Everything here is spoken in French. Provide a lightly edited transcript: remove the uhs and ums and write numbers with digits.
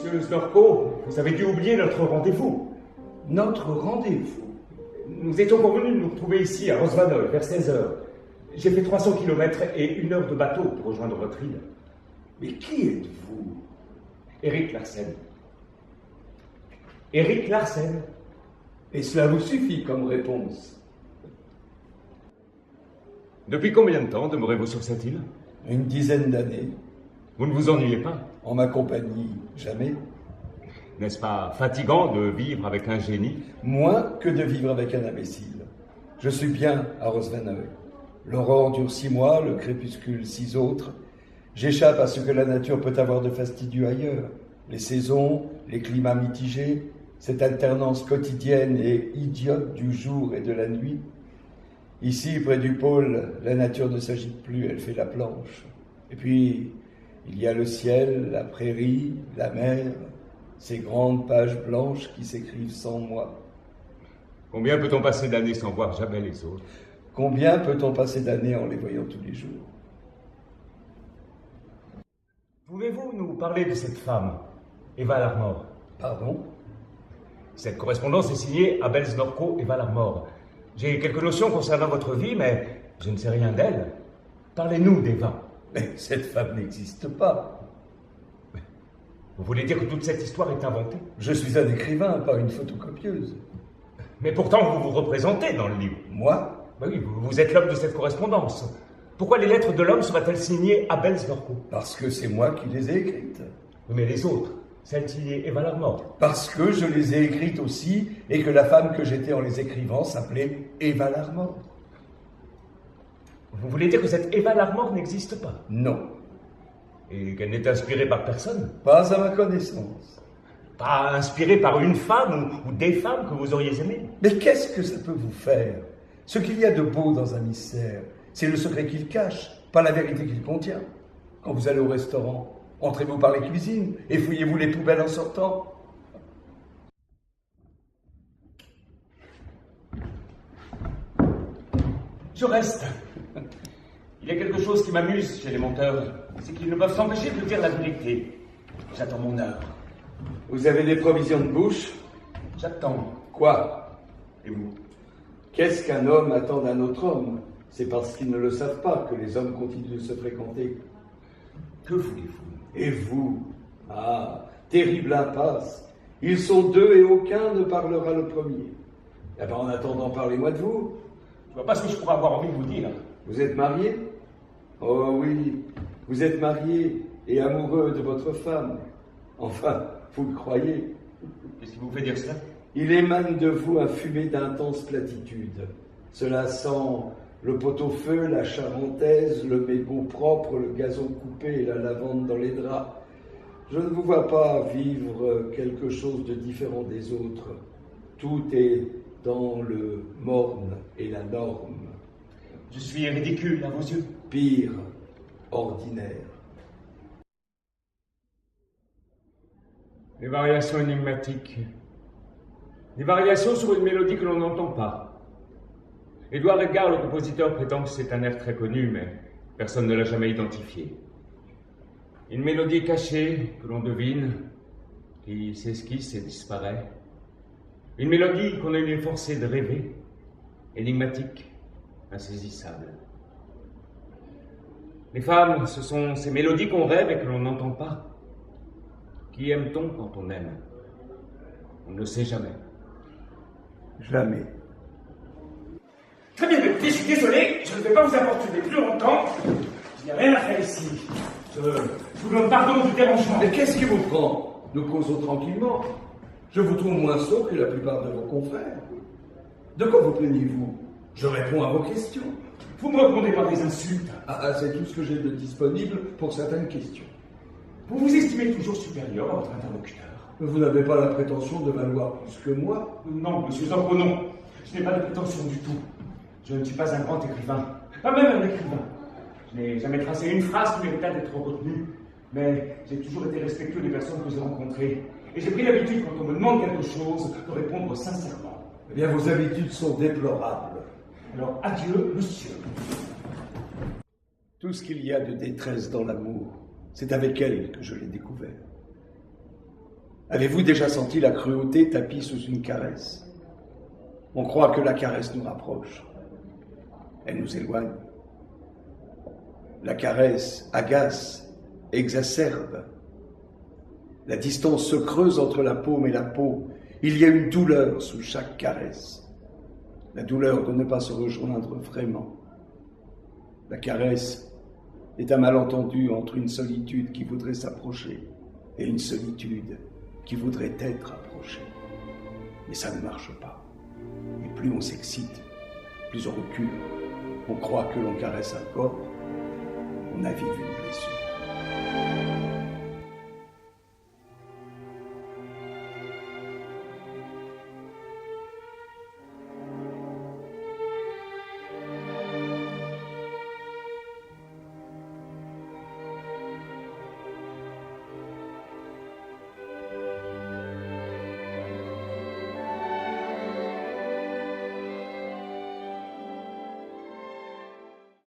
Monsieur Snorko, vous avez dû oublier notre rendez-vous. Notre rendez-vous? Nous étions convenus de nous retrouver ici, à Rosvanol, vers 16 heures. J'ai fait 300 km et 1 heure de bateau pour rejoindre votre île. Mais qui êtes-vous? Eric Larsen. Eric Larsen. Et cela vous suffit comme réponse? Depuis combien de temps demeurez-vous sur cette île? Une dizaine d'années. Vous ne vous ennuyez pas? En ma compagnie, jamais. N'est-ce pas fatigant de vivre avec un génie? Moins que de vivre avec un imbécile. Je suis bien à Rosvanol. L'aurore dure 6 mois, le crépuscule 6 autres. J'échappe à ce que la nature peut avoir de fastidieux ailleurs. Les saisons, les climats mitigés, cette alternance quotidienne et idiote du jour et de la nuit. Ici, près du pôle, la nature ne s'agite plus, elle fait la planche. Et puis, il y a le ciel, la prairie, la mer, ces grandes pages blanches qui s'écrivent sans moi. Combien peut-on passer d'années sans voir jamais les autres? Combien peut-on passer d'années en les voyant tous les jours? Pouvez-vous nous parler de cette femme, Eva Larmor? Pardon? Cette correspondance est signée Abel Snorko, Eva Larmor. J'ai quelques notions concernant votre vie, mais je ne sais rien d'elle. Parlez-nous d'Eva. Mais cette femme n'existe pas. Vous voulez dire que toute cette histoire est inventée? Je suis un écrivain, pas une photocopieuse. Mais pourtant, vous vous représentez dans le livre. Moi? Oui, vous êtes l'homme de cette correspondance. Pourquoi les lettres de l'homme seraient-elles signées Abel Snorko? Parce que c'est moi qui les ai écrites. Mais les autres, celles signées Eva Larmor? Parce que je les ai écrites aussi, et que la femme que j'étais en les écrivant s'appelait Eva Larmor. Vous voulez dire que cette Eva Larmor n'existe pas? Non. Et qu'elle n'est inspirée par personne? Pas à ma connaissance. Pas inspirée par une femme ou des femmes que vous auriez aimées? Mais qu'est-ce que ça peut vous faire? Ce qu'il y a de beau dans un mystère, c'est le secret qu'il cache, pas la vérité qu'il contient. Quand vous allez au restaurant, entrez-vous par les cuisines et fouillez-vous les poubelles en sortant? Je reste. Il y a quelque chose qui m'amuse chez les menteurs, c'est qu'ils ne peuvent s'empêcher de dire la vérité. J'attends mon heure. Vous avez des provisions de bouche? J'attends. Quoi? Et vous? Qu'est-ce qu'un homme attend d'un autre homme? C'est parce qu'ils ne le savent pas que les hommes continuent de se fréquenter. Que voulez-vous? Et vous? Ah, terrible impasse. Ils sont 2 et aucun ne parlera le premier. Eh ben, en attendant, parlez-moi de vous. Je vois pas ce que je pourrais avoir envie de vous dire. Vous êtes marié? Oh oui, vous êtes marié et amoureux de votre femme. Enfin, vous le croyez. Qu'est-ce qui vous fait dire cela? Il émane de vous un fumée d'intense platitude. Cela sent le pot-au-feu, la charentaise, le mégot propre, le gazon coupé et la lavande dans les draps. Je ne vous vois pas vivre quelque chose de différent des autres. Tout est dans le morne et la norme. Je suis ridicule à vos yeux? Pire, ordinaire. Des variations énigmatiques. Des variations sur une mélodie que l'on n'entend pas. Édouard Edgar, le compositeur, prétend que c'est un air très connu, mais personne ne l'a jamais identifié. Une mélodie cachée que l'on devine, qui s'esquisse et disparaît. Une mélodie qu'on est forcé de rêver, énigmatique, insaisissable. Les femmes, ce sont ces mélodies qu'on rêve et que l'on n'entend pas. Qui aime-t-on quand on aime? On ne le sait jamais. Jamais. Très bien, mais je suis désolé, je ne vais pas vous importuner plus longtemps. Il n'y a rien à faire ici. Je vous donne pardon du dérangement. Mais qu'est-ce qui vous prend? Nous causons tranquillement. Je vous trouve moins sot que la plupart de vos confrères. De quoi vous plaignez-vous? Je réponds à vos questions. Vous me répondez par des insultes. Ah, c'est tout ce que j'ai de disponible pour certaines questions. Vous vous estimez toujours supérieur à votre interlocuteur. Vous n'avez pas la prétention de valoir plus que moi? Non, monsieur Zorco, non. Je n'ai pas de prétention du tout. Je ne suis pas un grand écrivain. Pas même un écrivain. Je n'ai jamais tracé une phrase qui méritait d'être retenue. Mais j'ai toujours été respectueux des personnes que j'ai rencontrées. Et j'ai pris l'habitude, quand on me demande quelque chose, de répondre sincèrement. Eh bien, vos habitudes sont déplorables. Alors, adieu, monsieur. Tout ce qu'il y a de détresse dans l'amour, c'est avec elle que je l'ai découvert. Avez-vous déjà senti la cruauté tapie sous une caresse? On croit que la caresse nous rapproche. Elle nous éloigne. La caresse agace, exacerbe. La distance se creuse entre la paume et la peau. Il y a une douleur sous chaque caresse. La douleur de ne pas se rejoindre vraiment. La caresse est un malentendu entre une solitude qui voudrait s'approcher et une solitude qui voudrait être approchée. Mais ça ne marche pas. Et plus on s'excite, plus on recule. On croit que l'on caresse un corps, on avive une blessure.